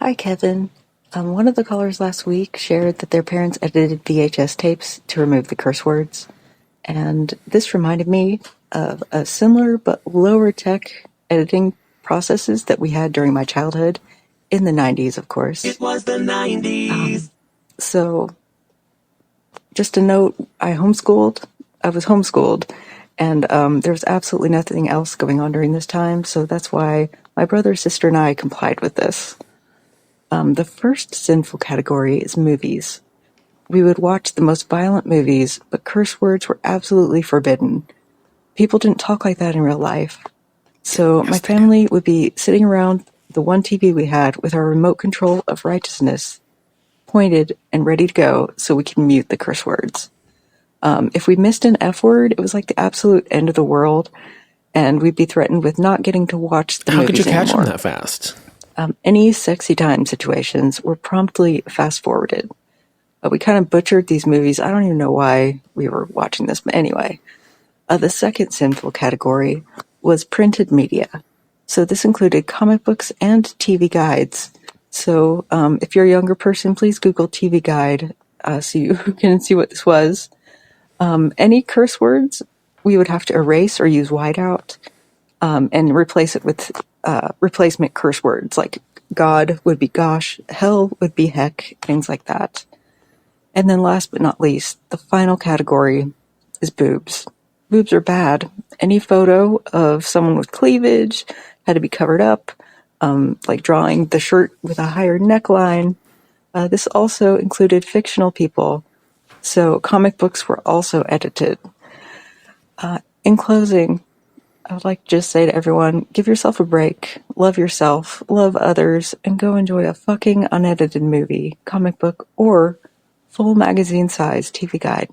Hi, Kevin. One of the callers last week shared that their parents edited VHS tapes to remove the curse words, and this reminded me of a similar but lower tech editing processes that we had during my childhood in the 90s, of course. It was the 90s. So, just a note, I was homeschooled, and there was absolutely nothing else going on during this time, so that's why my brother, sister, and I complied with this. The first sinful category is movies. We would watch the most violent movies, but curse words were absolutely forbidden. People didn't talk like that in real life. So my family would be sitting around the one TV we had with our remote control of righteousness pointed and ready to go so we can mute the curse words. If we missed an F word, it was like the absolute end of the world, and we'd be threatened with not getting to watch the How movies could you catch anymore. them that fast? Any sexy time situations were promptly fast-forwarded. We kind of butchered these movies. I don't even know why we were watching this, but anyway. The second sinful category was printed media. So this included comic books and TV guides. So if you're a younger person, please Google TV guide so you can see what this was. Any curse words we would have to erase or use whiteout and replace it with replacement curse words like God would be gosh, hell would be heck, things like that. And then last but not least, the final category is boobs. Boobs are bad. Any photo of someone with cleavage had to be covered up, like drawing the shirt with a higher neckline. This also included fictional people, so comic books were also edited. In closing, I would like to just say to everyone, give yourself a break, love yourself, love others, and go enjoy a fucking unedited movie, comic book, or full magazine-sized TV guide.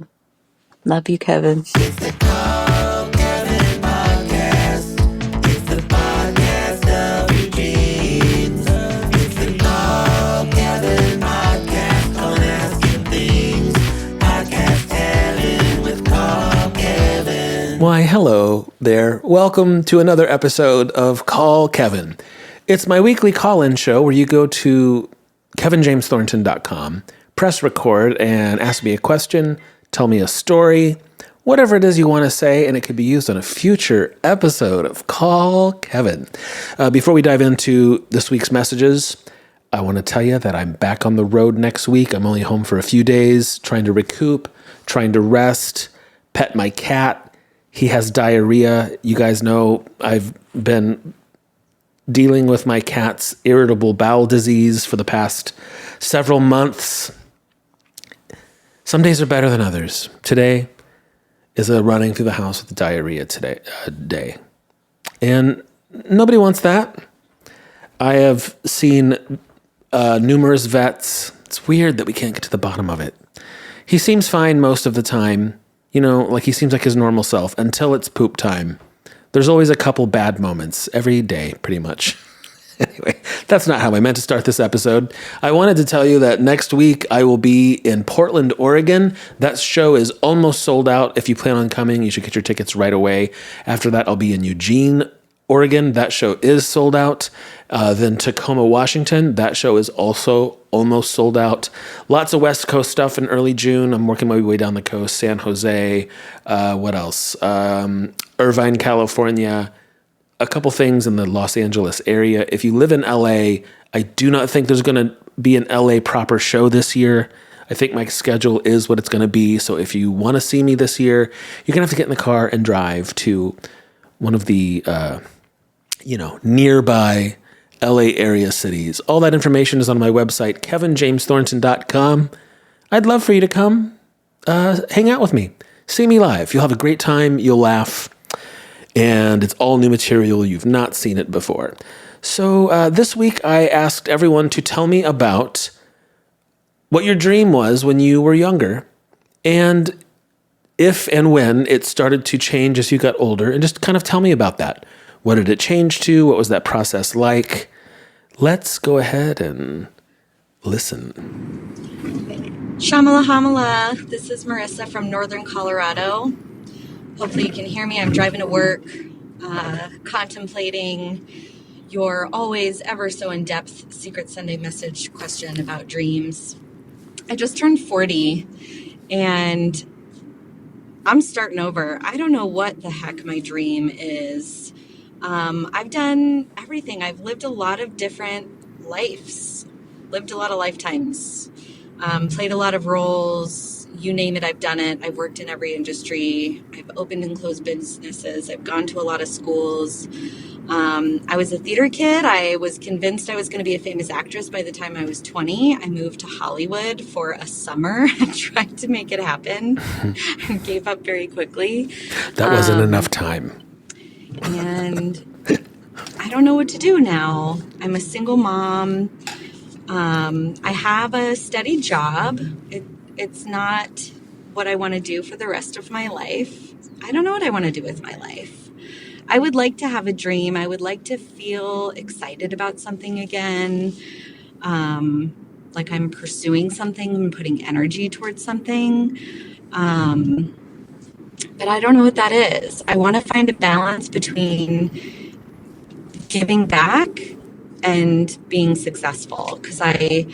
Love you, Kevin. It's the Call Kevin podcast. It's the podcast of Eugene. It's the Call Kevin podcast. Don't ask him things. Podcast Kevin with Call Kevin. Why, hello there. Welcome to another episode of Call Kevin. It's my weekly call-in show where you go to kevinjamesthornton.com, press record, and ask me a question, tell me a story, whatever it is you want to say, and it could be used on a future episode of Call Kevin. Before we dive into this week's messages, I want to tell you that I'm back on the road next week. I'm only home for a few days, trying to recoup, trying to rest, pet my cat. He has diarrhea. You guys know I've been dealing with my cat's irritable bowel disease for the past several months. Some days are better than others. Today is a running through the house with diarrhea day. And nobody wants that. I have seen numerous vets. It's weird that we can't get to the bottom of it. He seems fine most of the time. You know, like he seems like his normal self until it's poop time. There's always a couple bad moments every day, pretty much. Anyway, that's not how I meant to start this episode. I wanted to tell you that next week I will be in Portland, Oregon. That show is almost sold out. If you plan on coming, you should get your tickets right away. After that, I'll be in Eugene, Oregon. That show is sold out. Then Tacoma, Washington. That show is also almost sold out. Lots of West Coast stuff in early June. I'm working my way down the coast. San Jose. What else? Irvine, California. A couple things in the Los Angeles area. If you live in LA, I do not think there's going to be an LA proper show this year. I think my schedule is what it's going to be. So if you want to see me this year, you're going to have to get in the car and drive to one of the, nearby LA area cities. All that information is on my website, kevinjamesthornton.com. I'd love for you to come hang out with me. See me live. You'll have a great time. You'll laugh. And it's all new material. You've not seen it before. So this week I asked everyone to tell me about what your dream was when you were younger, and if and when it started to change as you got older, and just kind of tell me about that. What did it change to? What was that process like? Let's go ahead and listen. Shamala Hamala, this is Marissa from Northern Colorado. Hopefully you can hear me. I'm driving to work, contemplating your always ever so in-depth Secret Sunday message question about dreams. I just turned 40 and I'm starting over. I don't know what the heck my dream is. I've done everything. I've lived a lot of different lives, lived a lot of lifetimes, played a lot of roles. You name it, I've done it. I've worked in every industry. I've opened and closed businesses. I've gone to a lot of schools. I was a theater kid. I was convinced I was going to be a famous actress by the time I was 20. I moved to Hollywood for a summer and tried to make it happen and gave up very quickly. That wasn't enough time. And I don't know what to do now. I'm a single mom. I have a steady job. It's not what I want to do for the rest of my life. I don't know what I want to do with my life. I would like to have a dream. I would like to feel excited about something again. Like I'm pursuing something and putting energy towards something. But I don't know what that is. I want to find a balance between giving back and being successful, because I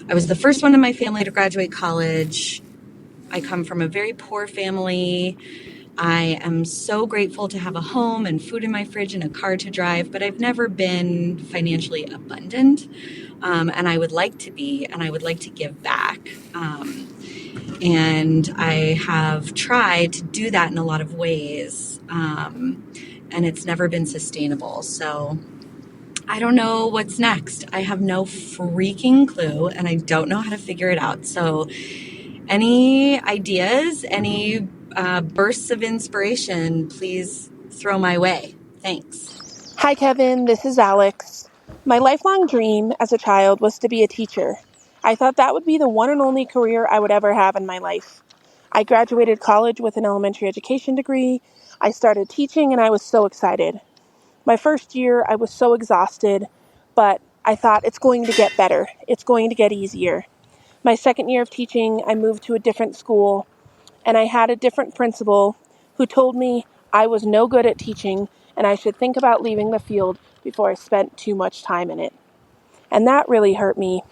was the first one in my family to graduate college. I come from a very poor family. I am so grateful to have a home and food in my fridge and a car to drive, but I've never been financially abundant. And I would like to be, and I would like to give back. And I have tried to do that in a lot of ways. And it's never been sustainable. So I don't know what's next. I have no freaking clue, and I don't know how to figure it out. So any ideas, any bursts of inspiration, please throw my way. Thanks. Hi, Kevin. This is Alex. My lifelong dream as a child was to be a teacher. I thought that would be the one and only career I would ever have in my life. I graduated college with an elementary education degree. I started teaching, and I was so excited. My first year, I was so exhausted, but I thought it's going to get better. It's going to get easier. My second year of teaching, I moved to a different school, and I had a different principal who told me I was no good at teaching and I should think about leaving the field before I spent too much time in it. And that really hurt me.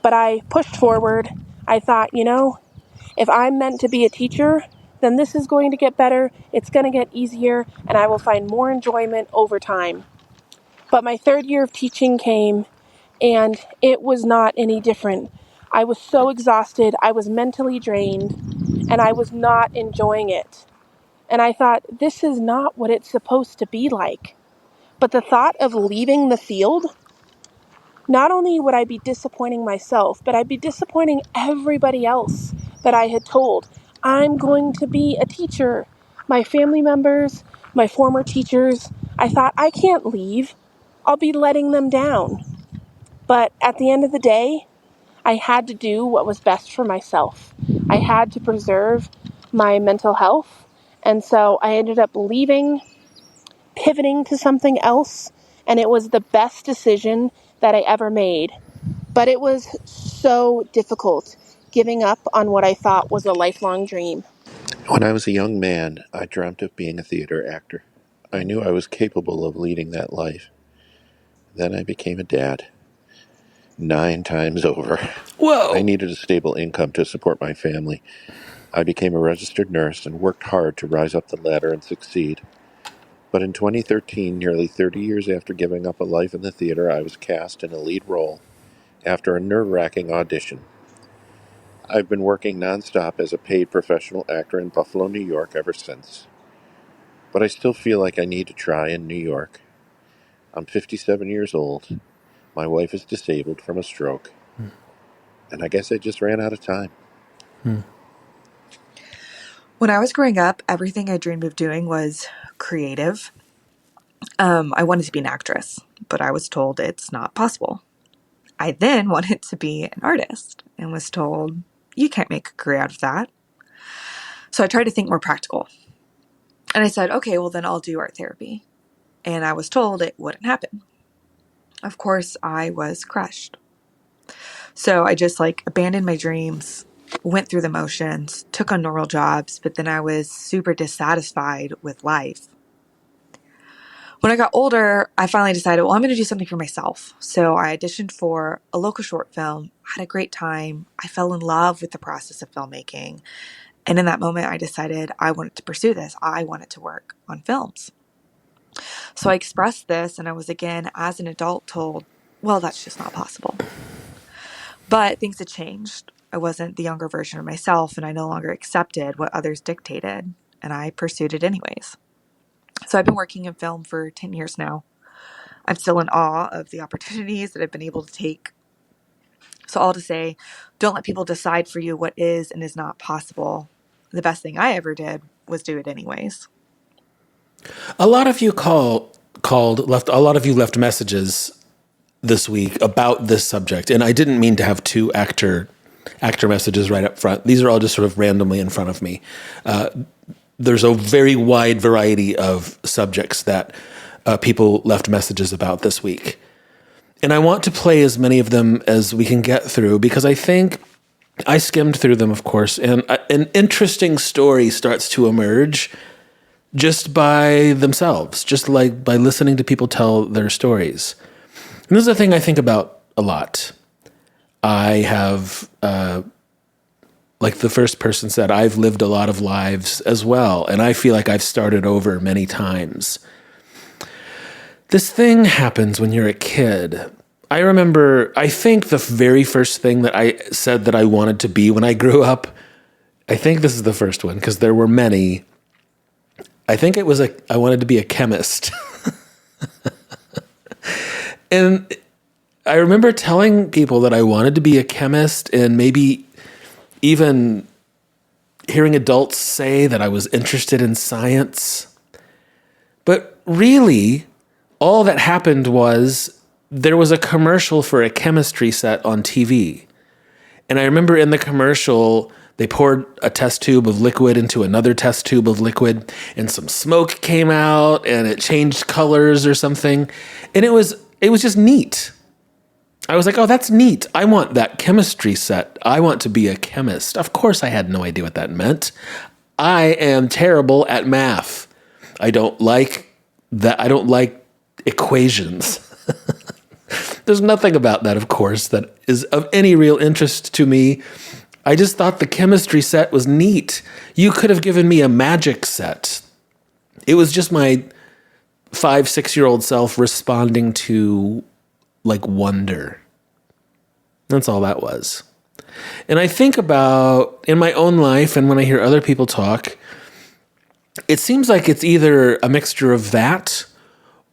But I pushed forward. I thought, if I'm meant to be a teacher, then this is going to get better, it's going to get easier, and I will find more enjoyment over time. But my third year of teaching came, and it was not any different. I was so exhausted, I was mentally drained, and I was not enjoying it. And I thought, this is not what it's supposed to be like. But the thought of leaving the field, not only would I be disappointing myself, but I'd be disappointing everybody else that I had told, I'm going to be a teacher. My family members, my former teachers, I thought, I can't leave. I'll be letting them down. But at the end of the day, I had to do what was best for myself. I had to preserve my mental health. And so I ended up leaving, pivoting to something else, and it was the best decision that I ever made. But it was so difficult giving up on what I thought was a lifelong dream. When I was a young man, I dreamt of being a theater actor. I knew I was capable of leading that life. Then I became a dad. 9 times over. Whoa. I needed a stable income to support my family. I became a registered nurse and worked hard to rise up the ladder and succeed. But in 2013, nearly 30 years after giving up a life in the theater, I was cast in a lead role after a nerve-wracking audition. I've been working nonstop as a paid professional actor in Buffalo, New York ever since. But I still feel like I need to try in New York. I'm 57 years old. My wife is disabled from a stroke. And I guess I just ran out of time. When I was growing up, everything I dreamed of doing was creative. I wanted to be an actress, but I was told it's not possible. I then wanted to be an artist and was told, you can't make a career out of that. So I tried to think more practical. And I said, okay, well then I'll do art therapy. And I was told it wouldn't happen. Of course, I was crushed. So I just abandoned my dreams, went through the motions, took on normal jobs, but then I was super dissatisfied with life. When I got older, I finally decided, well, I'm going to do something for myself. So I auditioned for a local short film, had a great time. I fell in love with the process of filmmaking. And in that moment, I decided I wanted to pursue this. I wanted to work on films. So I expressed this, and I was again, as an adult, told, well, that's just not possible. But things had changed. I wasn't the younger version of myself, and I no longer accepted what others dictated, and I pursued it anyways. So I've been working in film for 10 years now. I'm still in awe of the opportunities that I've been able to take. So all to say, don't let people decide for you what is and is not possible. The best thing I ever did was do it anyways. A lot of you left messages this week about this subject, and I didn't mean to have two actor messages right up front. These are all just sort of randomly in front of me. There's a very wide variety of subjects that people left messages about this week. And I want to play as many of them as we can get through, because I think I skimmed through them, of course, and an interesting story starts to emerge just by themselves, just like by listening to people tell their stories. And this is a thing I think about a lot. I have, like the first person said, I've lived a lot of lives as well, and I feel like I've started over many times. This thing happens when you're a kid. I remember, I think the very first thing that I said that I wanted to be when I grew up, I think this is the first one, because there were many. I think it was I wanted to be a chemist. And I remember telling people that I wanted to be a chemist, and maybe even hearing adults say that I was interested in science. But really, all that happened was there was a commercial for a chemistry set on TV. And I remember in the commercial, they poured a test tube of liquid into another test tube of liquid, and some smoke came out, and it changed colors or something. And it was just neat. I was like, oh, that's neat. I want that chemistry set. I want to be a chemist. Of course, I had no idea what that meant. I am terrible at math. I don't like that. I don't like equations. There's nothing about that, of course, that is of any real interest to me. I just thought the chemistry set was neat. You could have given me a magic set. It was just my 5-6-year-old self responding to like wonder. That's all that was. And I think about in my own life, and when I hear other people talk, it seems like it's either a mixture of that,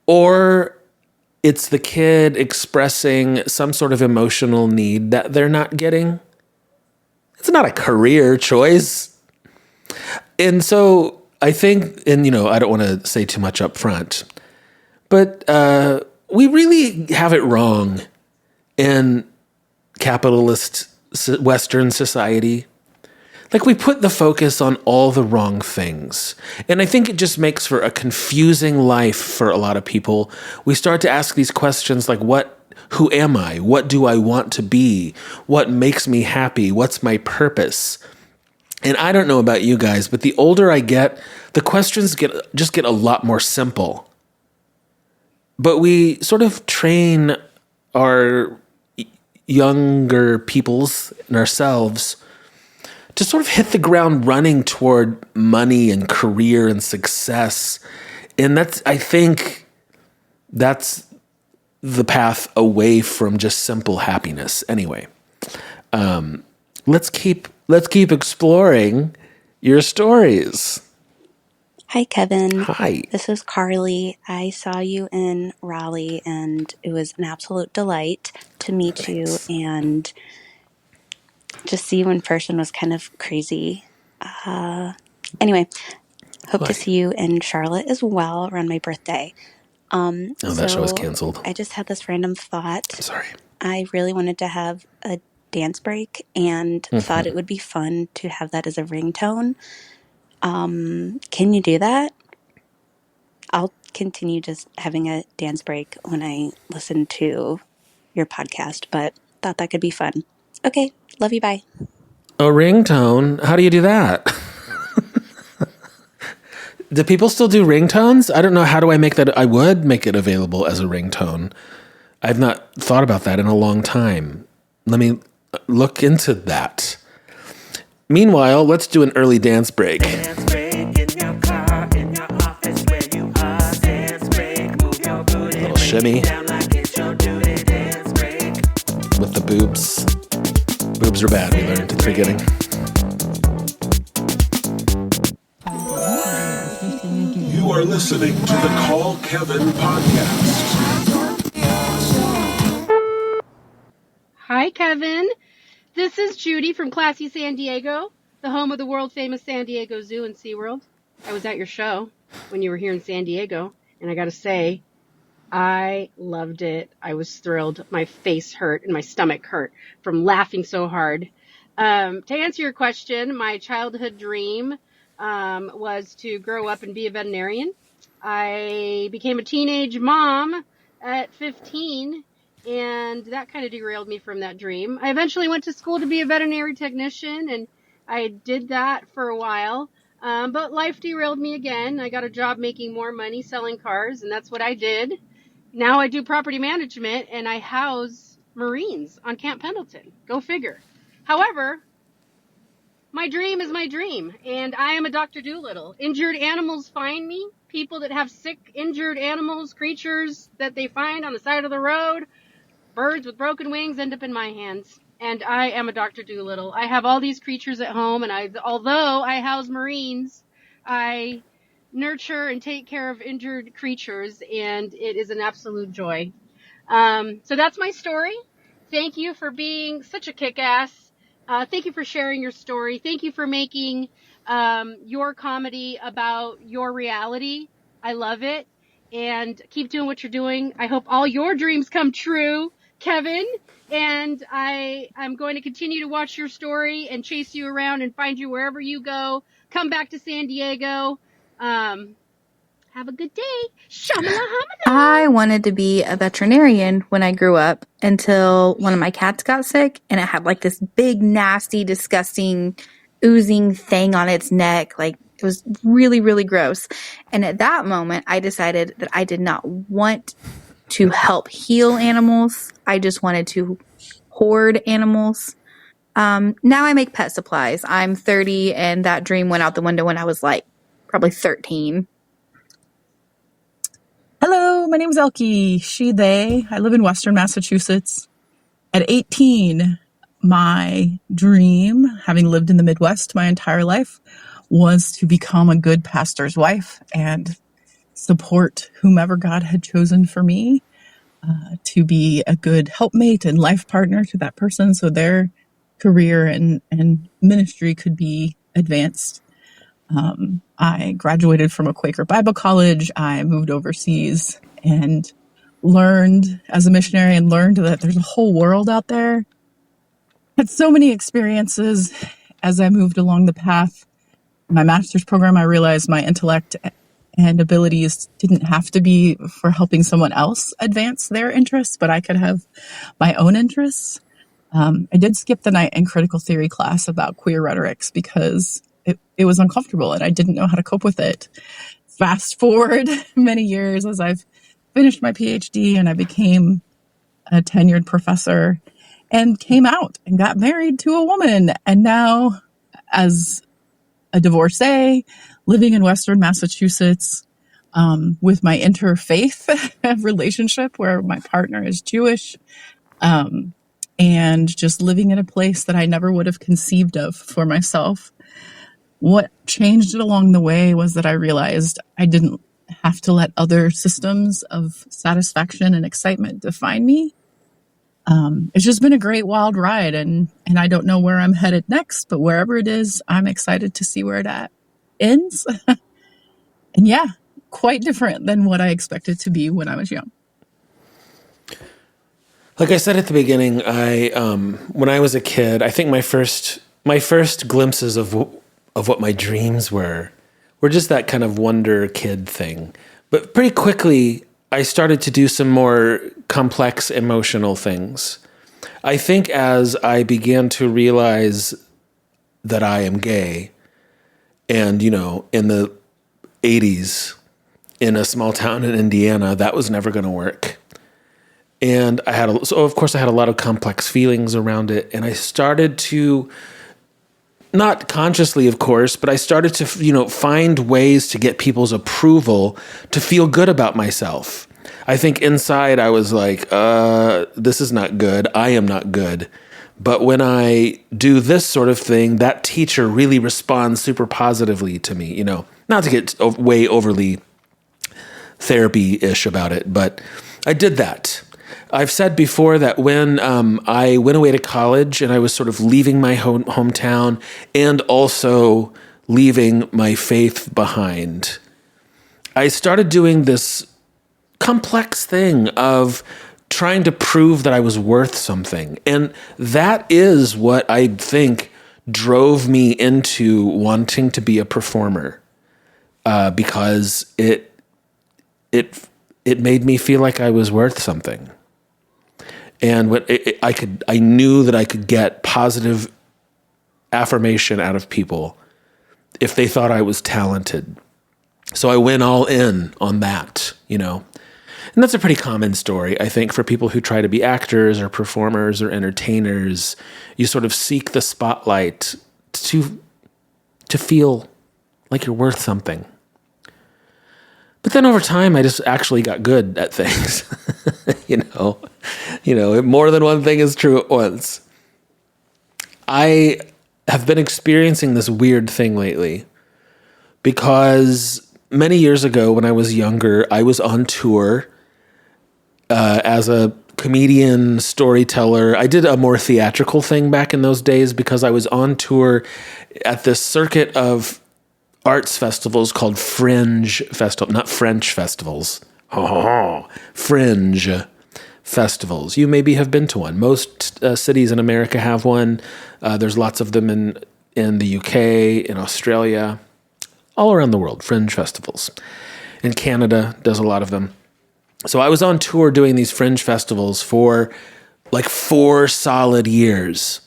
or it's the kid expressing some sort of emotional need that they're not getting. It's not a career choice. And so I think, and I don't want to say too much up front, but we really have it wrong in capitalist Western society. Like, we put the focus on all the wrong things. And I think it just makes for a confusing life for a lot of people. We start to ask these questions like, who am I? What do I want to be? What makes me happy? What's my purpose? And I don't know about you guys, but the older I get, the questions get a lot more simple. But we sort of train our younger peoples and ourselves to sort of hit the ground running toward money and career and success. And I think that's the path away from just simple happiness. Anyway, let's keep exploring your stories. Hi, Kevin. Hi. This is Carly. I saw you in Raleigh, and it was an absolute delight to meet you, and just see you in person was kind of crazy. Anyway, hope to see you in Charlotte as well around my birthday. That show was canceled. I just had this random thought. Sorry. I really wanted to have a dance break, and thought it would be fun to have that as a ringtone. Can you do that? I'll continue just having a dance break when I listen to your podcast, but thought that could be fun. Okay, love you, bye. A ringtone? How do you do that? do people still do ringtones? I don't know. How do I make that? I would make it available as a ringtone. I've not thought about that in a long time. Let me look into that. Meanwhile, let's do an early dance break. Dance break in your car, in your office, where you are. Dance break, move your booty. Little shimmy. Down like it's your duty. Dance break. With the boobs. Boobs are bad, we learned at the beginning. You are listening to the Call Kevin podcast. Hi, Kevin. This is Judy from Classy San Diego, the home of the world-famous San Diego Zoo and SeaWorld. I was at your show when you were here in San Diego, and I got to say, I loved it. I was thrilled. My face hurt and my stomach hurt from laughing so hard. To answer your question, my childhood dream was to grow up and be a veterinarian. I became a teenage mom at 15, and that kind of derailed me from that dream. I eventually went to school to be a veterinary technician, and I did that for a while. But life derailed me again. I got a job making more money selling cars, and that's what I did. Now I do property management, and I house Marines on Camp Pendleton. Go figure. However, my dream is my dream, and I am a Dr. Doolittle. Injured animals find me. People that have sick, injured animals, creatures that they find on the side of the road, birds with broken wings end up in my hands. And I am a Dr. Doolittle. I have all these creatures at home, and although I house Marines, I nurture and take care of injured creatures, and it is an absolute joy. So that's my story. Thank you for being such a kick-ass. Thank you for sharing your story. Thank you for making your comedy about your reality. I love it. And keep doing what you're doing. I hope all your dreams come true, Kevin. And I'm going to continue to watch your story and chase you around and find you wherever you go. Come back to San Diego. Have a good day. Shamala hamala. I wanted to be a veterinarian when I grew up until one of my cats got sick and it had like this big, nasty, disgusting, oozing thing on its neck. Like it was really, really gross. And at that moment, I decided that I did not want to help heal animals. I just wanted to hoard animals. Now I make pet supplies. I'm 30 and that dream went out the window when I was like probably 13. Hello, my name is Elke, she, they. I live in Western Massachusetts. At 18, my dream, having lived in the Midwest my entire life, was to become a good pastor's wife and support whomever God had chosen for me, to be a good helpmate and life partner to that person so their career and ministry could be advanced. I graduated from a Quaker Bible college. I moved overseas and learned as a missionary and learned that there's a whole world out there. Had so many experiences as I moved along the path. My master's program, I realized my intellect and abilities didn't have to be for helping someone else advance their interests, but I could have my own interests. I did skip the night in critical theory class about queer rhetorics because it was uncomfortable and I didn't know how to cope with it. Fast forward many years as I've finished my PhD and I became a tenured professor and came out and got married to a woman. And now as a divorcee living in Western Massachusetts, with my interfaith relationship where my partner is Jewish, and just living in a place that I never would have conceived of for myself. What changed it along the way was that I realized I didn't have to let other systems of satisfaction and excitement define me. It's just been a great wild ride, and I don't know where I'm headed next, but wherever it is, I'm excited to see where it ends. And yeah, quite different than what I expected to be when I was young. Like I said at the beginning, when I was a kid, I think my first glimpses of what my dreams were just that kind of wonder kid thing. But pretty quickly, I started to do some more complex emotional things. I think as I began to realize that I am gay, and in the 80s in a small town in Indiana. That was never going to work. And so of course I had a lot of complex feelings around it. And I started to, not consciously, of course, but I started to, find ways to get people's approval to feel good about myself. I think inside I was like, this is not good. I am not good. But when I do this sort of thing, that teacher really responds super positively to me, not to get way overly therapy-ish about it, but I did that. I've said before that when I went away to college and I was sort of leaving my hometown and also leaving my faith behind, I started doing this complex thing of trying to prove that I was worth something. And that is what I think drove me into wanting to be a performer, because it made me feel like I was worth something. And I knew that I could get positive affirmation out of people if they thought I was talented. So I went all in on that, And that's a pretty common story, I think, for people who try to be actors or performers or entertainers. You sort of seek the spotlight to feel like you're worth something. But then over time, I just actually got good at things. More than one thing is true at once. I have been experiencing this weird thing lately because many years ago when I was younger, I was on tour as a comedian, storyteller. I did a more theatrical thing back in those days because I was on tour at this circuit of arts festivals called Fringe Festival, not French festivals. Fringe festivals. You maybe have been to one. Most cities in America have one. There's lots of them in the UK, in Australia, all around the world, Fringe festivals. And Canada does a lot of them. So I was on tour doing these Fringe festivals for like 4 solid years.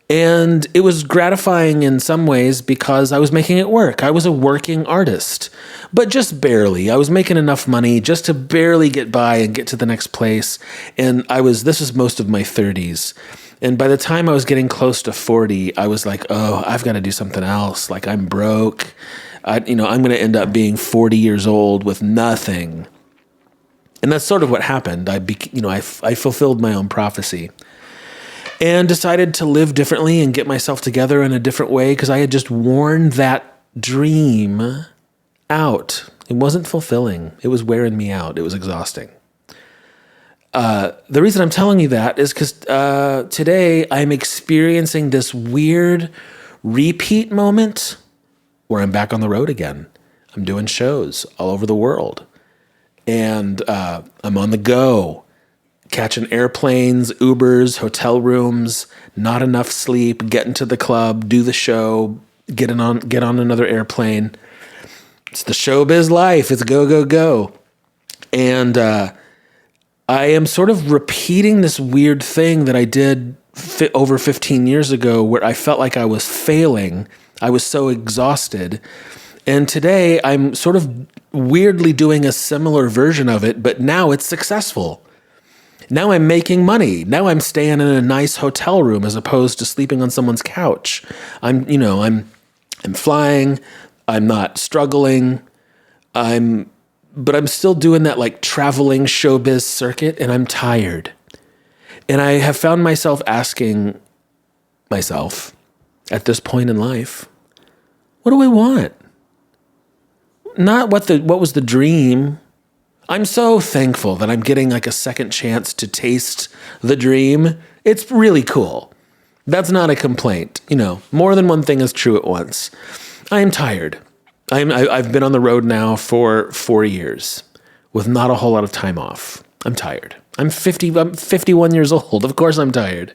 And it was gratifying in some ways because I was making it work. I was a working artist, but just barely. I was making enough money just to barely get by and get to the next place. And this was most of my 30s. And by the time I was getting close to 40, I was like, oh, I've got to do something else. Like I'm broke. I'm going to end up being 40 years old with nothing. And that's sort of what happened. I fulfilled my own prophecy. And decided to live differently and get myself together in a different way because I had just worn that dream out. It wasn't fulfilling. It was wearing me out. It was exhausting. The reason I'm telling you that is because today I'm experiencing this weird repeat moment where I'm back on the road again. I'm doing shows all over the world. And I'm on the go. Catching airplanes, Ubers, hotel rooms, not enough sleep, get into the club, do the show, get on another airplane. It's the showbiz life. It's go, go, go. And I am sort of repeating this weird thing that I did over 15 years ago where I felt like I was failing. I was so exhausted. And today I'm sort of weirdly doing a similar version of it, but now it's successful. Now I'm making money. Now I'm staying in a nice hotel room as opposed to sleeping on someone's couch. I'm flying. I'm not struggling. But I'm still doing that like traveling showbiz circuit, and I'm tired. And I have found myself asking myself at this point in life, what do I want? Not what was the dream. I'm so thankful that I'm getting like a second chance to taste the dream. It's really cool. That's not a complaint. More than one thing is true at once. I am tired. I've been on the road now for 4 years with not a whole lot of time off. I'm tired. I'm 51 years old. Of course I'm tired.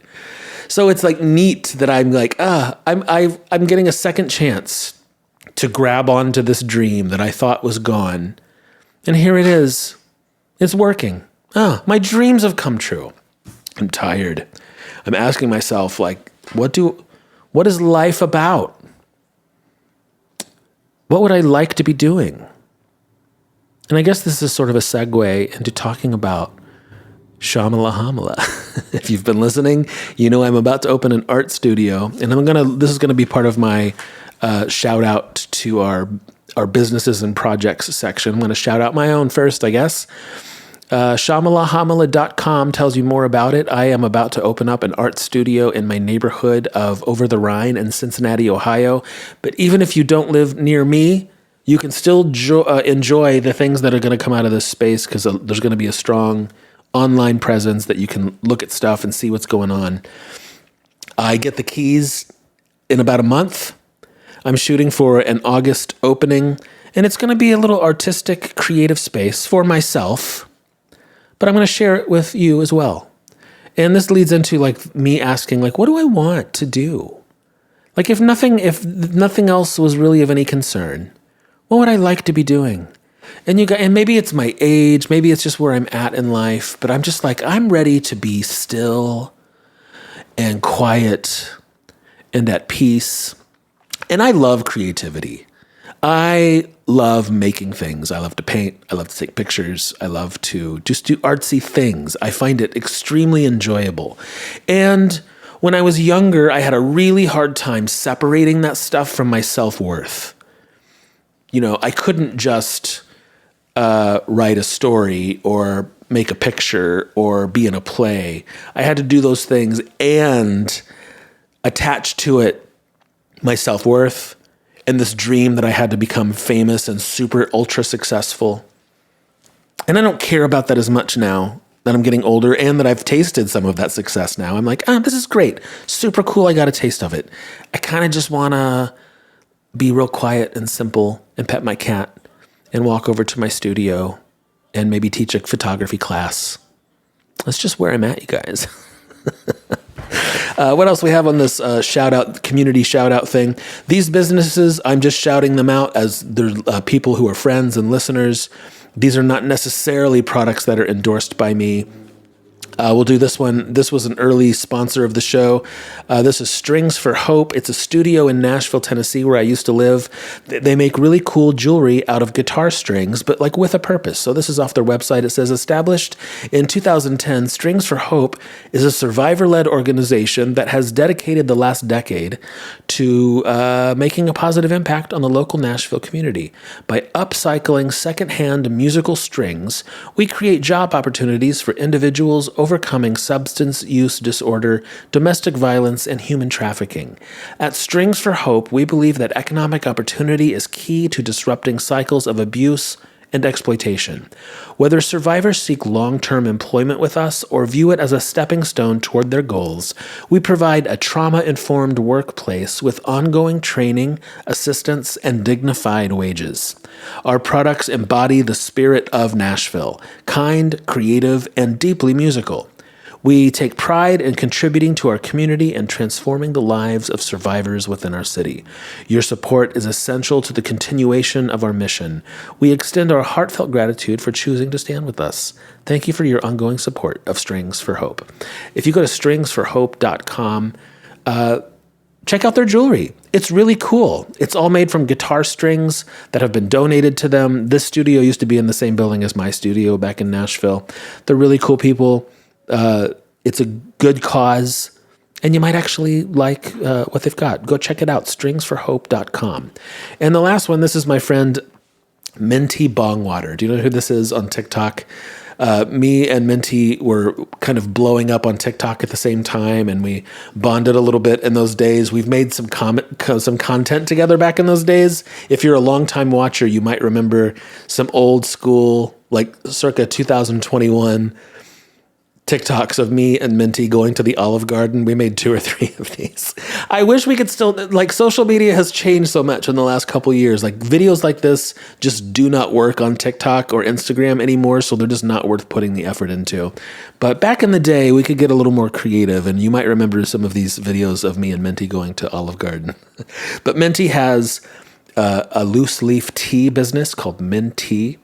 So it's like neat that I'm like, I'm getting a second chance to grab onto this dream that I thought was gone. And here it is. It's working. My dreams have come true. I'm tired. I'm asking myself, like, what is life about? what would I like to be doing? And I guess this is sort of a segue into talking about Shamala Hamala. If you've been listening, you know I'm about to open an art studio, and this is gonna be part of my shout out to our businesses and projects section. I'm gonna shout out my own first, I guess. ShamalaHamala.com tells you more about it. I am about to open up an art studio in my neighborhood of Over the Rhine in Cincinnati, Ohio. But even if you don't live near me, you can still enjoy the things that are going to come out of this space, because there's going to be a strong online presence that you can look at stuff and see what's going on. I get the keys in about a month. I'm shooting for an August opening, and it's going to be a little artistic, creative space for myself, but I'm going to share it with you as well. And this leads into like me asking, like, what do I want to do? Like, if nothing else was really of any concern, what would I like to be doing? And maybe it's my age, maybe it's just where I'm at in life, but I'm just like, I'm ready to be still and quiet and at peace. And I love creativity. I love making things. I love to paint. I love to take pictures. I love to just do artsy things. I find it extremely enjoyable. And when I was younger, I had a really hard time separating that stuff from my self-worth. You know, I couldn't just write a story or make a picture or be in a play. I had to do those things and attach to it my self-worth and this dream that I had to become famous and super ultra successful. And I don't care about that as much now that I'm getting older and that I've tasted some of that success now. I'm like, this is great. Super cool. I got a taste of it. I kind of just want to be real quiet and simple and pet my cat and walk over to my studio and maybe teach a photography class. That's just where I'm at, you guys. What else we have on this community shout out thing? These businesses, I'm just shouting them out as they're people who are friends and listeners. These are not necessarily products that are endorsed by me. We'll do this one. This was an early sponsor of the show. This is Strings for Hope. It's a studio in Nashville, Tennessee, where I used to live. They make really cool jewelry out of guitar strings, but like with a purpose. So this is off their website. It says, established in 2010, Strings for Hope is a survivor-led organization that has dedicated the last decade to making a positive impact on the local Nashville community. By upcycling secondhand musical strings, we create job opportunities for individuals overcoming substance use disorder, domestic violence, and human trafficking. At Strings for Hope, we believe that economic opportunity is key to disrupting cycles of abuse and exploitation. Whether survivors seek long-term employment with us or view it as a stepping stone toward their goals, we provide a trauma-informed workplace with ongoing training, assistance, and dignified wages. Our products embody the spirit of Nashville, kind, creative, and deeply musical. We take pride in contributing to our community and transforming the lives of survivors within our city. Your support is essential to the continuation of our mission. We extend our heartfelt gratitude for choosing to stand with us. Thank you for your ongoing support of Strings for Hope. If you go to stringsforhope.com, check out their jewelry. It's really cool. It's all made from guitar strings that have been donated to them. This studio used to be in the same building as my studio back in Nashville. They're really cool people. It's a good cause, and you might actually like what they've got. Go check it out, stringsforhope.com. And the last one, this is my friend Minty Bongwater. Do you know who this is on TikTok? Me and Minty were kind of blowing up on TikTok at the same time, and we bonded a little bit in those days. We've made some content together back in those days. If you're a longtime watcher, you might remember some old school, like circa 2021 TikToks of me and Minty going to the Olive Garden. We made 2 or 3 of these. I wish we could still, like, social media has changed so much in the last couple years. Like, videos like this just do not work on TikTok or Instagram anymore, so they're just not worth putting the effort into. But back in the day, we could get a little more creative, and you might remember some of these videos of me and Minty going to Olive Garden. But Minty has a loose leaf tea business called Minty.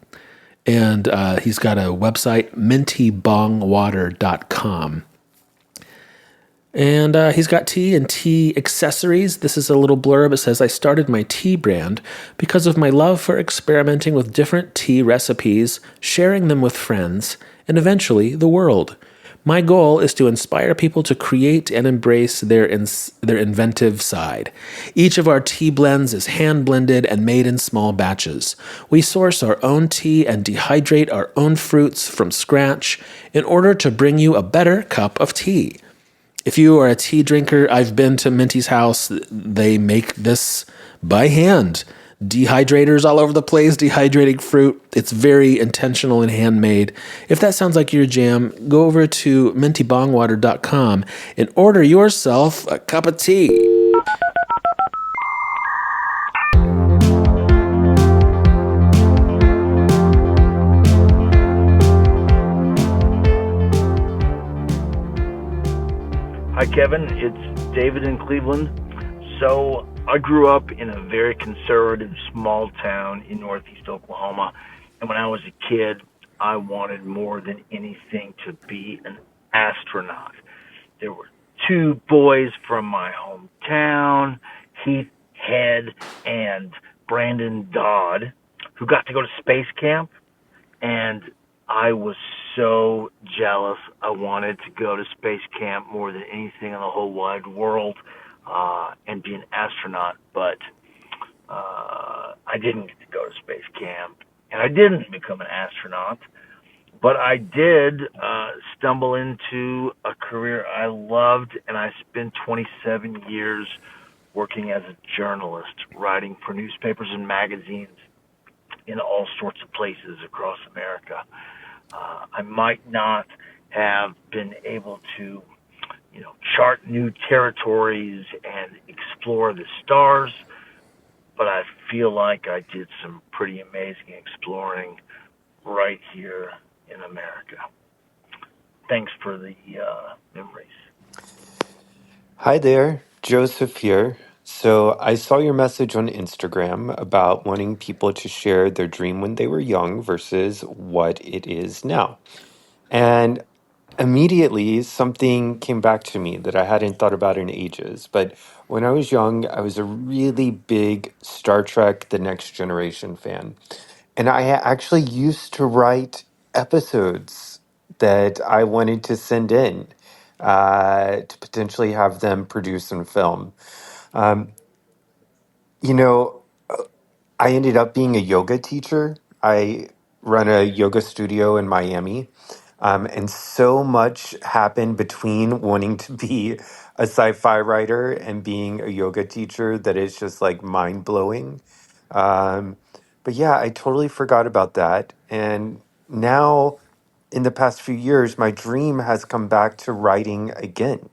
And he's got a website, mintybongwater.com. And he's got tea and tea accessories. This is a little blurb. It says, I started my tea brand because of my love for experimenting with different tea recipes, sharing them with friends, and eventually the world. My goal is to inspire people to create and embrace their inventive side. Each of our tea blends is hand blended and made in small batches. We source our own tea and dehydrate our own fruits from scratch in order to bring you a better cup of tea. If you are a tea drinker, I've been to Minty's house. They make this by hand. Dehydrators all over the place, dehydrating fruit. It's very intentional and handmade. If that sounds like your jam, go over to mintybongwater.com and order yourself a cup of tea. Hi, Kevin. It's David in Cleveland. So I grew up in a very conservative small town in northeast Oklahoma. And when I was a kid, I wanted more than anything to be an astronaut. There were two boys from my hometown, Heath Head and Brandon Dodd, who got to go to space camp. And I was so jealous. I wanted to go to space camp more than anything in the whole wide world and be an astronaut, but I didn't get to go to space camp, and I didn't become an astronaut, but I did stumble into a career I loved, and I spent 27 years working as a journalist, writing for newspapers and magazines in all sorts of places across America. I might not have been able to, chart new territories and explore the stars, but I feel like I did some pretty amazing exploring right here in America. Thanks for the memories. Hi there, Joseph here. So I saw your message on Instagram about wanting people to share their dream when they were young versus what it is now. And immediately something came back to me that I hadn't thought about in ages. But when I was young, I was a really big Star Trek The Next Generation fan. And I actually used to write episodes that I wanted to send in to potentially have them produce and film. Um, you know, I ended up being a yoga teacher. I run a yoga studio in Miami. And so much happened between wanting to be a sci-fi writer and being a yoga teacher that is just like mind blowing. Um, but yeah, I totally forgot about that. And now, in the past few years, my dream has come back to writing again.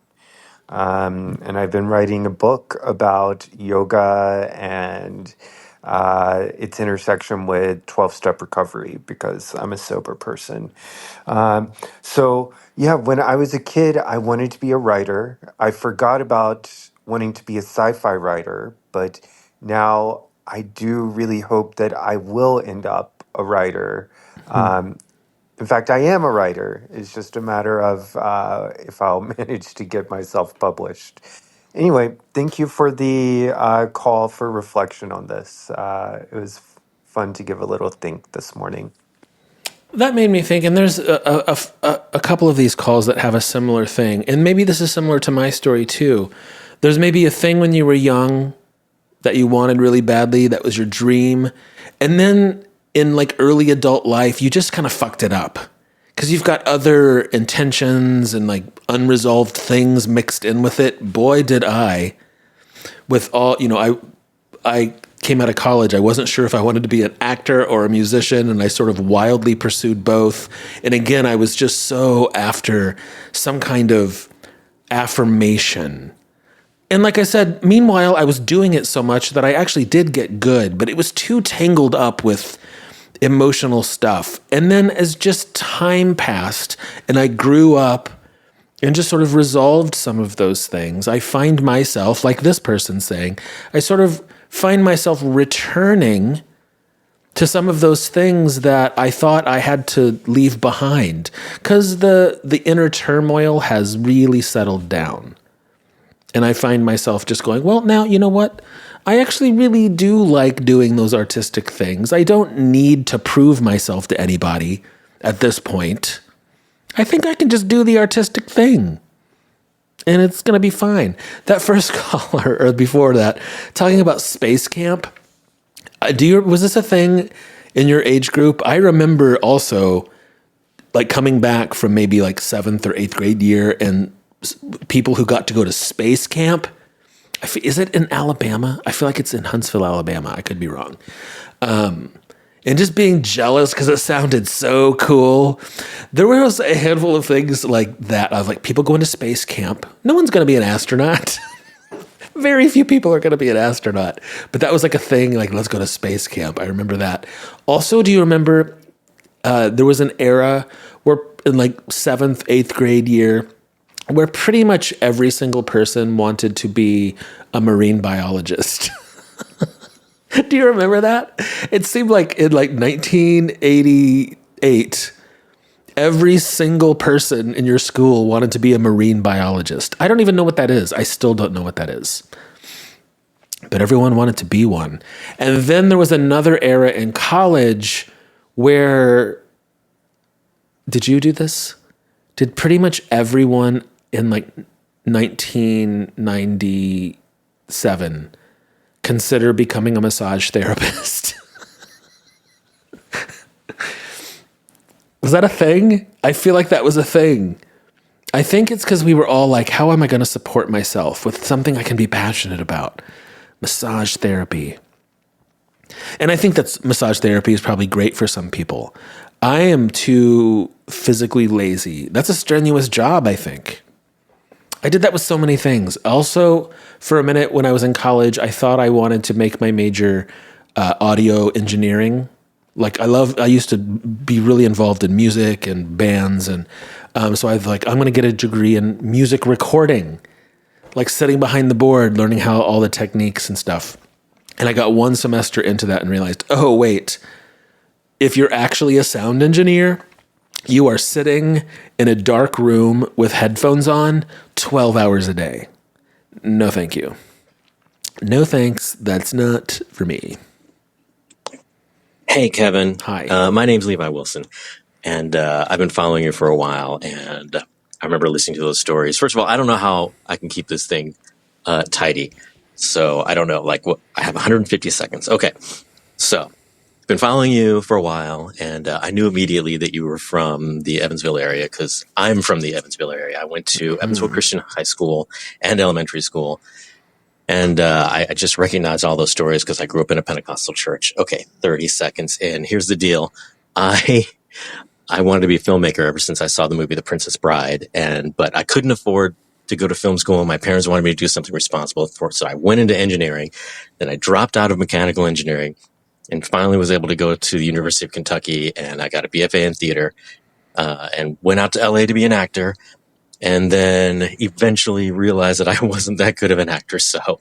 And I've been writing a book about yoga and its intersection with 12-step recovery because I'm a sober person. So, yeah, when I was a kid, I wanted to be a writer. I forgot about wanting to be a sci fi writer, but now I do really hope that I will end up a writer. Um, in fact, I am a writer. It's just a matter of if I'll manage to get myself published. Anyway, thank you for the call for reflection on this. It was fun to give a little think this morning. That made me think, and there's a couple of these calls that have a similar thing. And maybe this is similar to my story too. There's maybe a thing when you were young that you wanted really badly, that was your dream. And then in like early adult life, you just kind of fucked it up because you've got other intentions and like unresolved things mixed in with it. Boy, did I, with all, I came out of college. I wasn't sure if I wanted to be an actor or a musician, and I sort of wildly pursued both. And again, I was just so after some kind of affirmation. And like I said, meanwhile, I was doing it so much that I actually did get good, but it was too tangled up with emotional stuff. And then as just time passed and I grew up and just sort of resolved some of those things, I find myself, like this person saying, I sort of find myself returning to some of those things that I thought I had to leave behind because the inner turmoil has really settled down. And I find myself just going, well, now, you know what? I actually really do like doing those artistic things. I don't need to prove myself to anybody at this point. I think I can just do the artistic thing and it's going to be fine. That first caller, or before that, talking about space camp, was this a thing in your age group? I remember also like coming back from maybe like 7th or 8th grade year and people who got to go to space camp. Is it in Alabama? I feel like it's in Huntsville, Alabama. I could be wrong. And just being jealous because it sounded so cool. There was a handful of things like that. I was like, people going to space camp. No one's going to be an astronaut. Very few people are going to be an astronaut. But that was like a thing, like, let's go to space camp. I remember that. Also, do you remember there was an era where in like 7th, 8th grade year, where pretty much every single person wanted to be a marine biologist. Do you remember that? It seemed like in like 1988, every single person in your school wanted to be a marine biologist. I don't even know what that is. I still don't know what that is. But everyone wanted to be one. And then there was another era in college where, did you do this? Did pretty much everyone in like 1997 consider becoming a massage therapist? Was that a thing? I feel like that was a thing. I think it's because we were all like, how am I going to support myself with something I can be passionate about? Massage therapy. And I think that massage therapy is probably great for some people. I am too physically lazy. That's a strenuous job, I think. I did that with so many things. Also, for a minute when I was in college, I thought I wanted to make my major audio engineering. Like I used to be really involved in music and bands. And so I was like, I'm going to get a degree in music recording, like sitting behind the board, learning how all the techniques and stuff. And I got one semester into that and realized, oh, wait, if you're actually a sound engineer, you are sitting in a dark room with headphones on 12 hours a day. No, thank you. No, thanks. That's not for me. Hey, Kevin. Hi. My name's Levi Wilson, and I've been following you for a while, and I remember listening to those stories. First of all, I don't know how I can keep this thing tidy, so I don't know. Like, I have 150 seconds. Okay, so been following you for a while, and I knew immediately that you were from the Evansville area because I'm from the Evansville area. I went to Evansville Christian High School and elementary school, and I just recognized all those stories because I grew up in a Pentecostal church. Okay, 30 seconds in. Here's the deal. I wanted to be a filmmaker ever since I saw the movie The Princess Bride, but I couldn't afford to go to film school. My parents wanted me to do something responsible for it, so I went into engineering. Then I dropped out of mechanical engineering and finally was able to go to the University of Kentucky, and I got a BFA in theater, and went out to LA to be an actor, and then eventually realized that I wasn't that good of an actor, so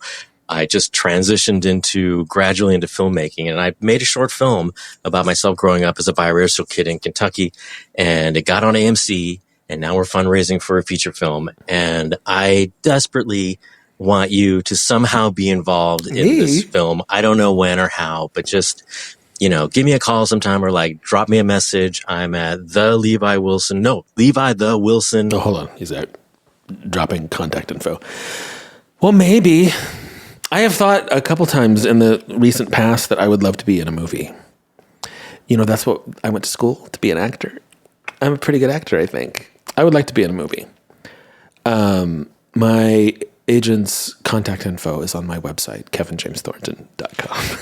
I just transitioned gradually into filmmaking, and I made a short film about myself growing up as a biracial kid in Kentucky, and it got on AMC, and now we're fundraising for a feature film, and I desperately want you to somehow be involved in this film. I don't know when or how, but just, give me a call sometime or like drop me a message. I'm at Levi the Wilson. Oh, hold on. He's out dropping contact info. Well, maybe. I have thought a couple times in the recent past that I would love to be in a movie. That's what I went to school to be an actor. I'm a pretty good actor, I think. I would like to be in a movie. My agent's contact info is on my website, kevinjamesthornton.com.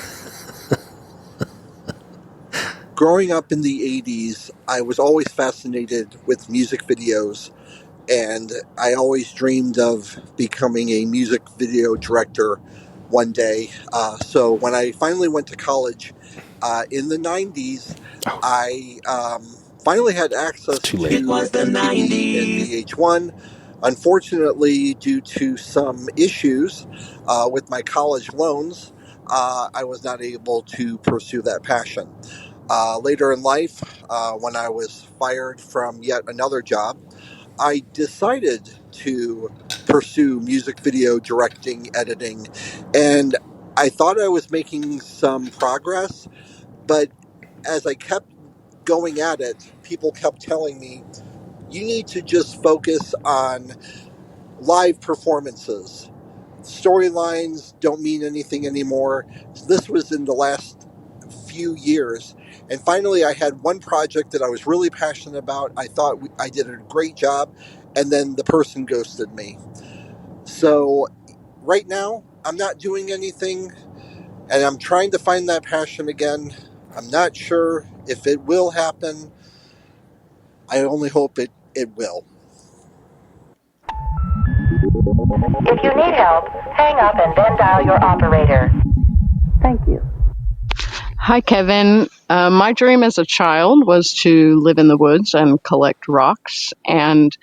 Growing up in the 80s, I was always fascinated with music videos, and I always dreamed of becoming a music video director one day. So when I finally went to college in the 90s, I finally had access to MTV and VH1. Unfortunately, due to some issues with my college loans, I was not able to pursue that passion. Later in life, when I was fired from yet another job, I decided to pursue music video directing, editing, and I thought I was making some progress, but as I kept going at it, people kept telling me, you need to just focus on live performances. Storylines don't mean anything anymore. This was in the last few years. And finally, I had one project that I was really passionate about. I thought I did a great job, and then the person ghosted me. So right now, I'm not doing anything, and I'm trying to find that passion again. I'm not sure if it will happen. I only hope it will. If you need help, hang up and then dial your operator. Thank you. Hi, Kevin. My dream as a child was to live in the woods and collect rocks, and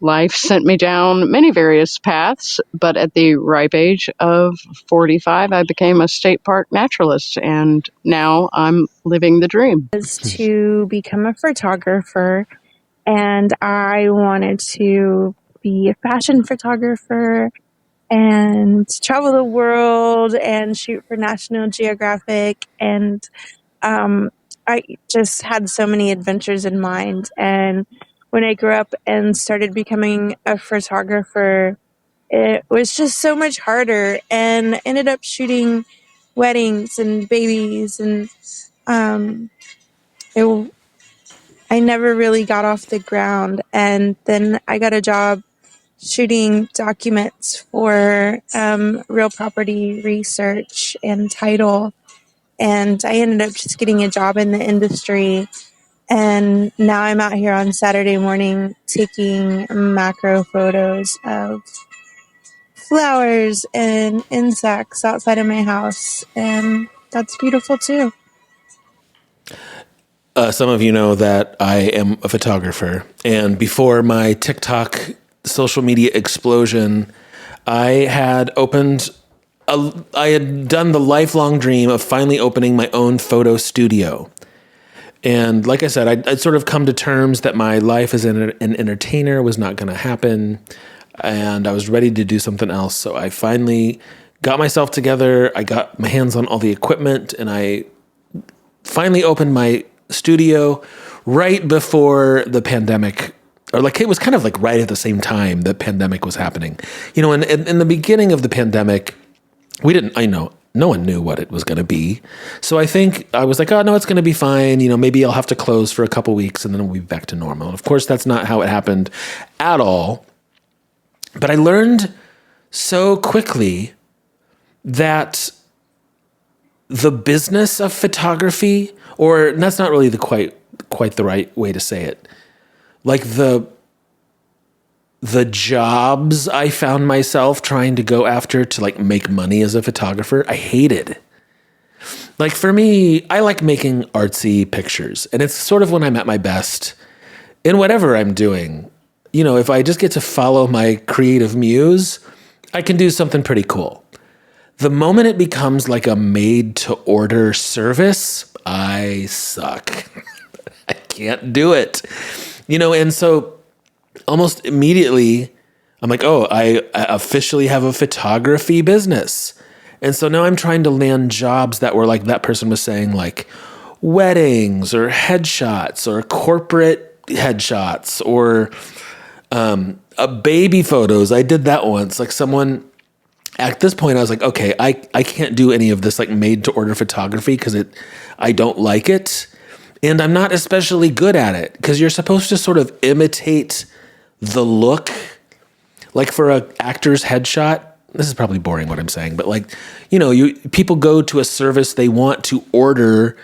life sent me down many various paths, but at the ripe age of 45, I became a state park naturalist, and now I'm living the dream. Was to become a photographer, and I wanted to be a fashion photographer and travel the world and shoot for National Geographic. And I just had so many adventures in mind. And when I grew up and started becoming a photographer, it was just so much harder, and ended up shooting weddings and babies. And I never really got off the ground. And then I got a job shooting documents for real property research and title. And I ended up just getting a job in the industry. And now I'm out here on Saturday morning taking macro photos of flowers and insects outside of my house. And that's beautiful too. Some of you know that I am a photographer, and before my TikTok social media explosion, I had done the lifelong dream of finally opening my own photo studio. And like I said, I'd sort of come to terms that my life as an entertainer was not going to happen, and I was ready to do something else. So I finally got myself together. I got my hands on all the equipment, and I finally opened my studio right before the pandemic, or like it was kind of like right at the same time the pandemic was happening. You know, in the beginning of the pandemic, no one knew what it was going to be. So I think I was like, oh no, it's going to be fine. You know, maybe I'll have to close for a couple weeks and then we'll be back to normal. And of course, that's not how it happened at all. But I learned so quickly that the business of photography, or that's not really quite the right way to say it. Like the jobs I found myself trying to go after to like make money as a photographer, I hated. Like for me, I like making artsy pictures, and it's sort of when I'm at my best in whatever I'm doing. You know, if I just get to follow my creative muse, I can do something pretty cool. The moment it becomes like a made-to-order service, I suck. I can't do it. You know, and so almost immediately, I'm like, oh, I officially have a photography business. And so now I'm trying to land jobs that were like that person was saying, like weddings or headshots or corporate headshots or baby photos. I did that once. Like someone... At this point, I was like, okay, I can't do any of this like made-to-order photography because I don't like it. And I'm not especially good at it because you're supposed to sort of imitate the look. Like for an actor's headshot, this is probably boring what I'm saying, but like, you know, people go to a service, they want to order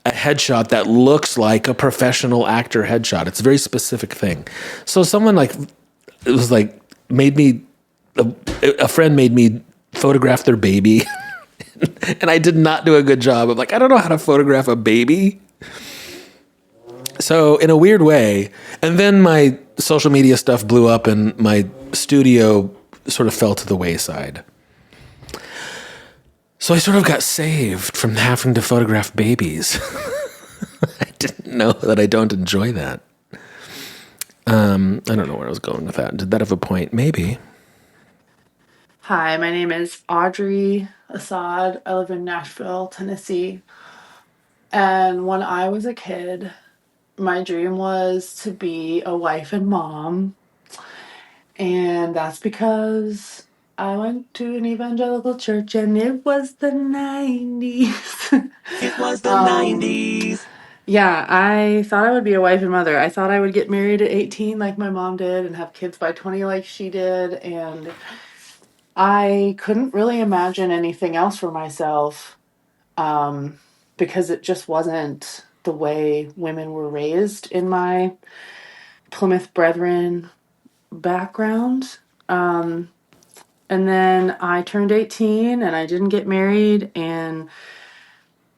a headshot that looks like a professional actor headshot. It's a very specific thing. So someone like, it was like, made me... A friend made me photograph their baby and I did not do a good job. I'm like, I don't know how to photograph a baby. So in a weird way, and then my social media stuff blew up and my studio sort of fell to the wayside. So I sort of got saved from having to photograph babies. I didn't know that I don't enjoy that. I don't know where I was going with that. Did that have a point? Maybe. Hi, my name is Audrey Assad. I live in Nashville, Tennessee. And when I was a kid, my dream was to be a wife and mom. And that's because I went to an evangelical church and it was the 90s. It was the um, 90s. yeah, I thought I would be a wife and mother. I thought I would get married at 18 like my mom did and have kids by 20 like she did. And I couldn't really imagine anything else for myself, um, because it just wasn't the way women were raised in my Plymouth Brethren background. Um, and then I turned 18 and I didn't get married, and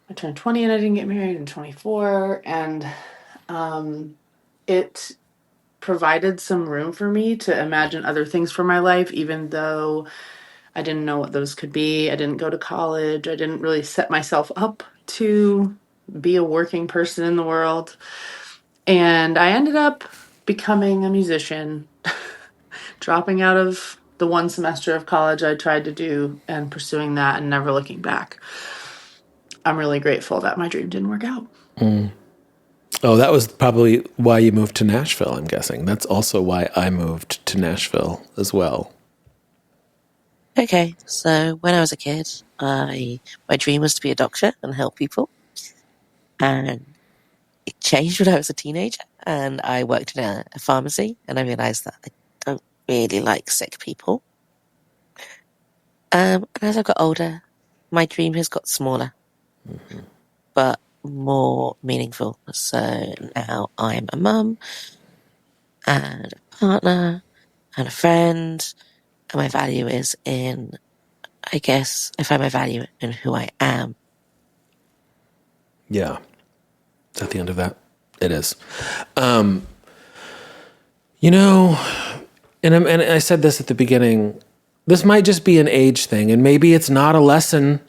I turned 20 and I didn't get married, and 24. And it provided some room for me to imagine other things for my life, even though I didn't know what those could be. I didn't go to college. I didn't really set myself up to be a working person in the world. And I ended up becoming a musician, dropping out of the one semester of college I tried to do and pursuing that and never looking back. I'm really grateful that my dream didn't work out. Mm. Oh, that was probably why you moved to Nashville, I'm guessing. That's also why I moved to Nashville as well. Okay, so when I was a kid, my dream was to be a doctor and help people. And it changed when I was a teenager, and I worked in a pharmacy, and I realized that I don't really like sick people. And as I got older, my dream has got smaller, but more meaningful. So now I'm a mum and a partner and a friend, and my value is in, I guess, I find my value in who I am. Yeah. Is that the end of that? It is. You know, and I said this at the beginning, this might just be an age thing, and maybe it's not a lesson,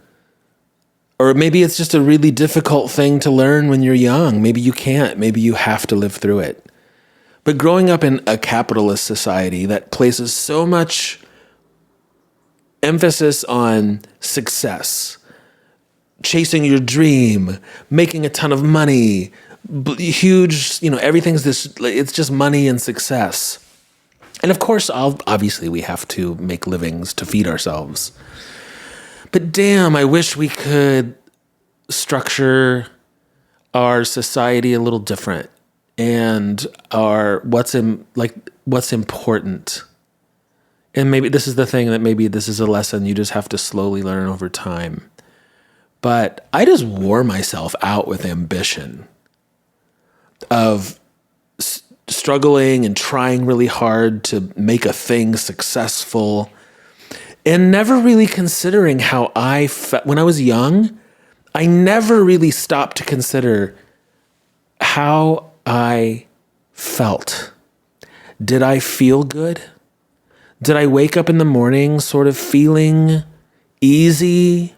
or maybe it's just a really difficult thing to learn when you're young. Maybe you can't. Maybe you have to live through it. But growing up in a capitalist society that places so much emphasis on success, chasing your dream, making a ton of money, huge, everything's it's just money and success. And of course, obviously we have to make livings to feed ourselves. But damn, I wish we could structure our society a little different, and what's important. And maybe this is the thing, that maybe this is a lesson you just have to slowly learn over time. But I just wore myself out with ambition of struggling and trying really hard to make a thing successful, and never really considering how I felt. When I was young, I never really stopped to consider how I felt. Did I feel good? Did I wake up in the morning sort of feeling easy?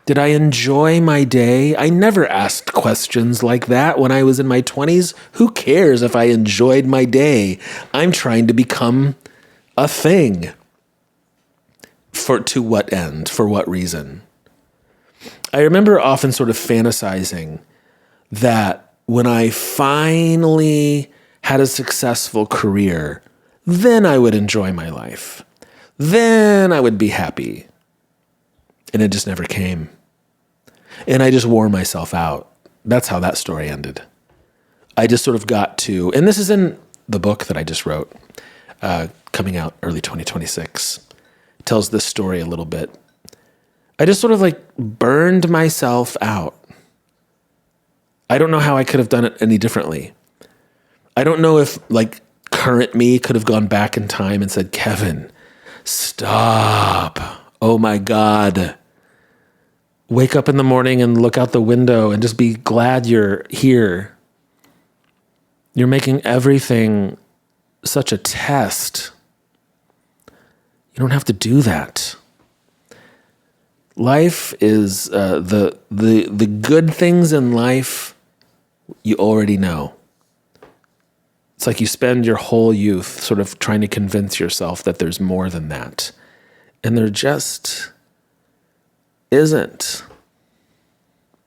Did I enjoy my day? I never asked questions like that when I was in my 20s. Who cares if I enjoyed my day? I'm trying to become a thing. To what end? For what reason? I remember often sort of fantasizing that when I finally had a successful career, then I would enjoy my life. Then I would be happy. And it just never came. And I just wore myself out. That's how that story ended. I just sort of got to, and this is in the book that I just wrote, coming out early 2026. It tells this story a little bit. I just sort of burned myself out. I don't know how I could have done it any differently. I don't know if current me could have gone back in time and said, Kevin, stop. Oh my God. Wake up in the morning and look out the window and just be glad you're here. You're making everything such a test. You don't have to do that. Life is the good things in life you already know. It's like you spend your whole youth sort of trying to convince yourself that there's more than that. And there just isn't.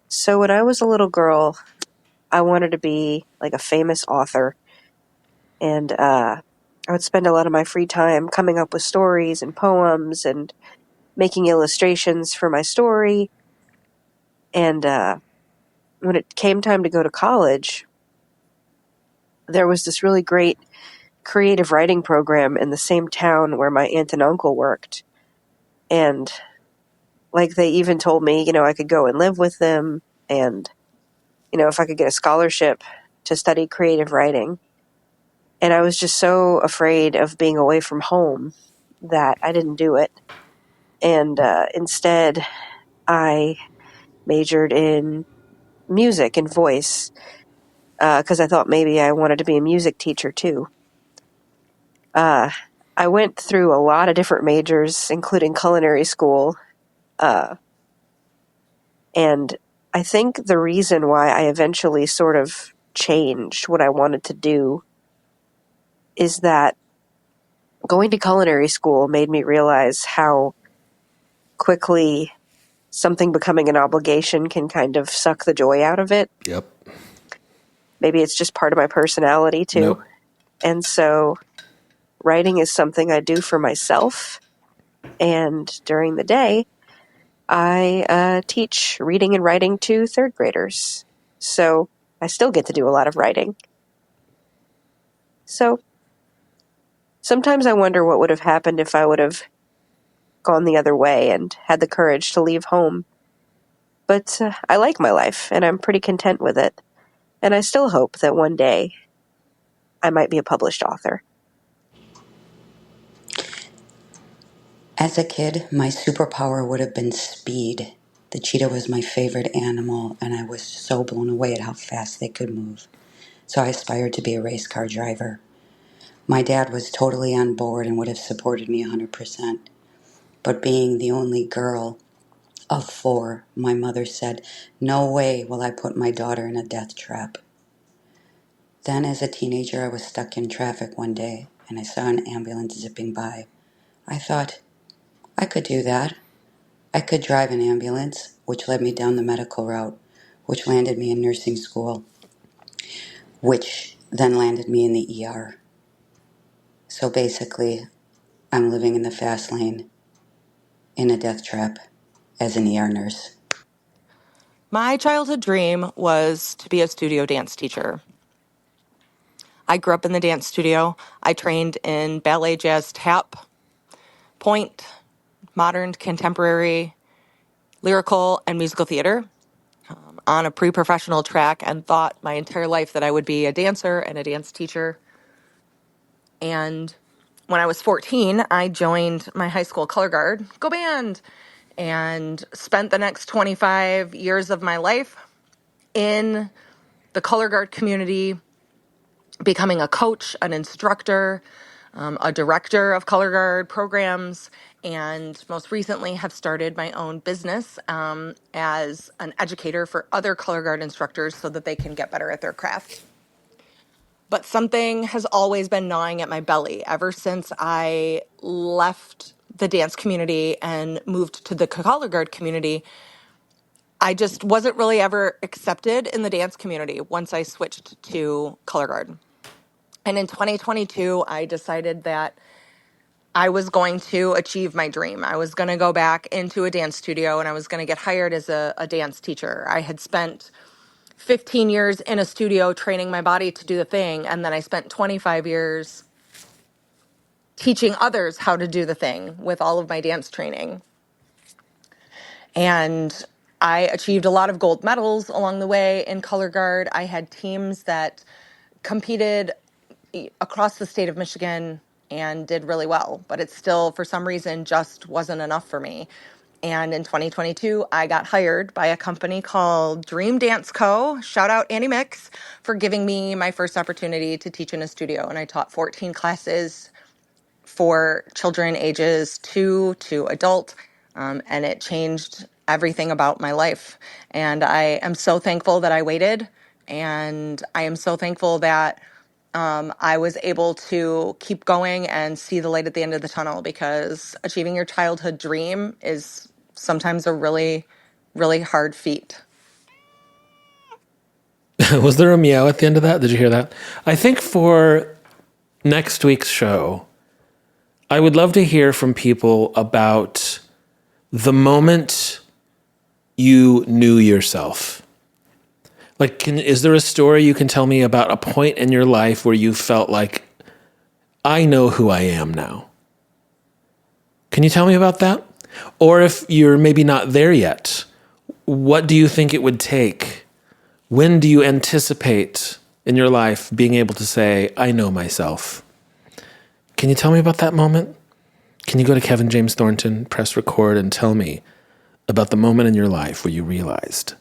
So when I was a little girl, I wanted to be like a famous author. And I would spend a lot of my free time coming up with stories and poems and making illustrations for my story. And when it came time to go to college, there was this really great creative writing program in the same town where my aunt and uncle worked. And like they even told me, I could go and live with them and, if I could get a scholarship to study creative writing. And I was just so afraid of being away from home that I didn't do it. And instead, I majored in music and voice because I thought maybe I wanted to be a music teacher too. I went through a lot of different majors, including culinary school. And I think the reason why I eventually sort of changed what I wanted to do is that going to culinary school made me realize how quickly something becoming an obligation can kind of suck the joy out of it. Yep. Maybe it's just part of my personality too. Nope. And so writing is something I do for myself. And during the day, I teach reading and writing to third graders. So I still get to do a lot of writing. So sometimes I wonder what would have happened if I would have gone the other way and had the courage to leave home. But I like my life, and I'm pretty content with it. And I still hope that one day I might be a published author. As a kid, my superpower would have been speed. The cheetah was my favorite animal, and I was so blown away at how fast they could move. So I aspired to be a race car driver. My dad was totally on board and would have supported me 100%. But being the only girl of 4, my mother said, "No way will I put my daughter in a death trap." Then, as a teenager, I was stuck in traffic one day, and I saw an ambulance zipping by. I thought, I could do that. I could drive an ambulance, which led me down the medical route, which landed me in nursing school, which then landed me in the ER. So basically, I'm living in the fast lane in a death trap as an ER nurse. My childhood dream was to be a studio dance teacher. I grew up in the dance studio. I trained in ballet, jazz, tap, point, modern, contemporary, lyrical, and musical theater on a pre-professional track and thought my entire life that I would be a dancer and a dance teacher. And when I was 14, I joined my high school color guard, go band, and spent the next 25 years of my life in the color guard community, becoming a coach, an instructor, a director of color guard programs, and most recently have started my own business as an educator for other color guard instructors so that they can get better at their craft. But something has always been gnawing at my belly ever since I left the dance community and moved to the color guard community. I just wasn't really ever accepted in the dance community once I switched to color guard. And in 2022, I decided that I was going to achieve my dream. I was going to go back into a dance studio and I was going to get hired as a dance teacher. I had spent 15 years in a studio training my body to do the thing. And then I spent 25 years teaching others how to do the thing with all of my dance training. And I achieved a lot of gold medals along the way in color guard. I had teams that competed across the state of Michigan and did really well, but it still, for some reason, just wasn't enough for me. And in 2022, I got hired by a company called Dream Dance Co. Shout out Annie Mix for giving me my first opportunity to teach in a studio. And I taught 14 classes for children ages 2 to adult, and it changed everything about my life. And I am so thankful that I waited, and I am so thankful that I was able to keep going and see the light at the end of the tunnel, because achieving your childhood dream is sometimes a really, really hard feat. Was there a meow at the end of that? Did you hear that? I think for next week's show, I would love to hear from people about the moment you knew yourself. Like, is there a story you can tell me about a point in your life where you felt like, I know who I am now? Can you tell me about that? Or if you're maybe not there yet, what do you think it would take? When do you anticipate in your life being able to say, I know myself? Can you tell me about that moment? Can you go to Kevin James Thornton, press record, and tell me about the moment in your life where you realized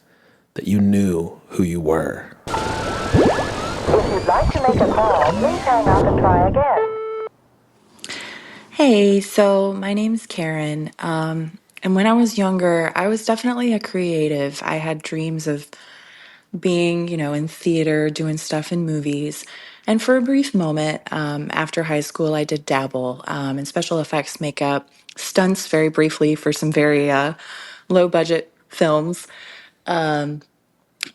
that you knew who you were? If you'd like to make a call, please hang up and try again. Hey, so my name's Karen. And when I was younger, I was definitely a creative. I had dreams of being, in theater, doing stuff in movies. And for a brief moment, after high school, I did dabble in special effects, makeup, stunts very briefly for some very low budget films. And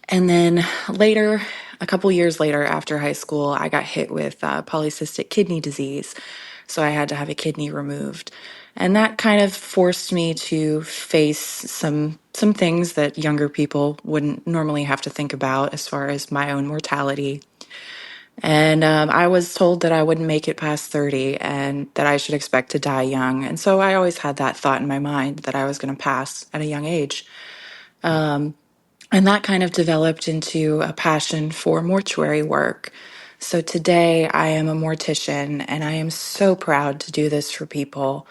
then later, a couple years later after high school, I got hit with polycystic kidney disease. So I had to have a kidney removed. And that kind of forced me to face some things that younger people wouldn't normally have to think about as far as my own mortality. And I was told that I wouldn't make it past 30 and that I should expect to die young. And so I always had that thought in my mind that I was going to pass at a young age. And that kind of developed into a passion for mortuary work. So today I am a mortician, and I am so proud to do this for people.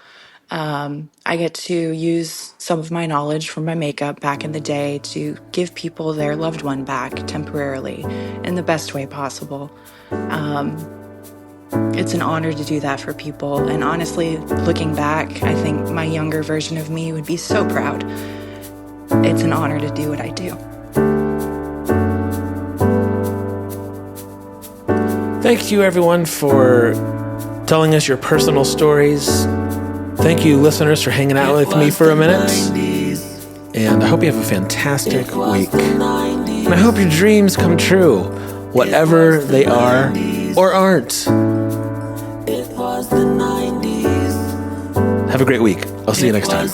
I get to use some of my knowledge from my makeup back in the day to give people their loved one back temporarily in the best way possible. It's an honor to do that for people. And honestly, looking back, I think my younger version of me would be so proud. It's an honor to do what I do. Thank you, everyone, for telling us your personal stories. Thank you, listeners, for hanging out with me for a minute. And I hope you have a fantastic week. And I hope your dreams come true, whatever they are or aren't. Have a great week. I'll see you next time.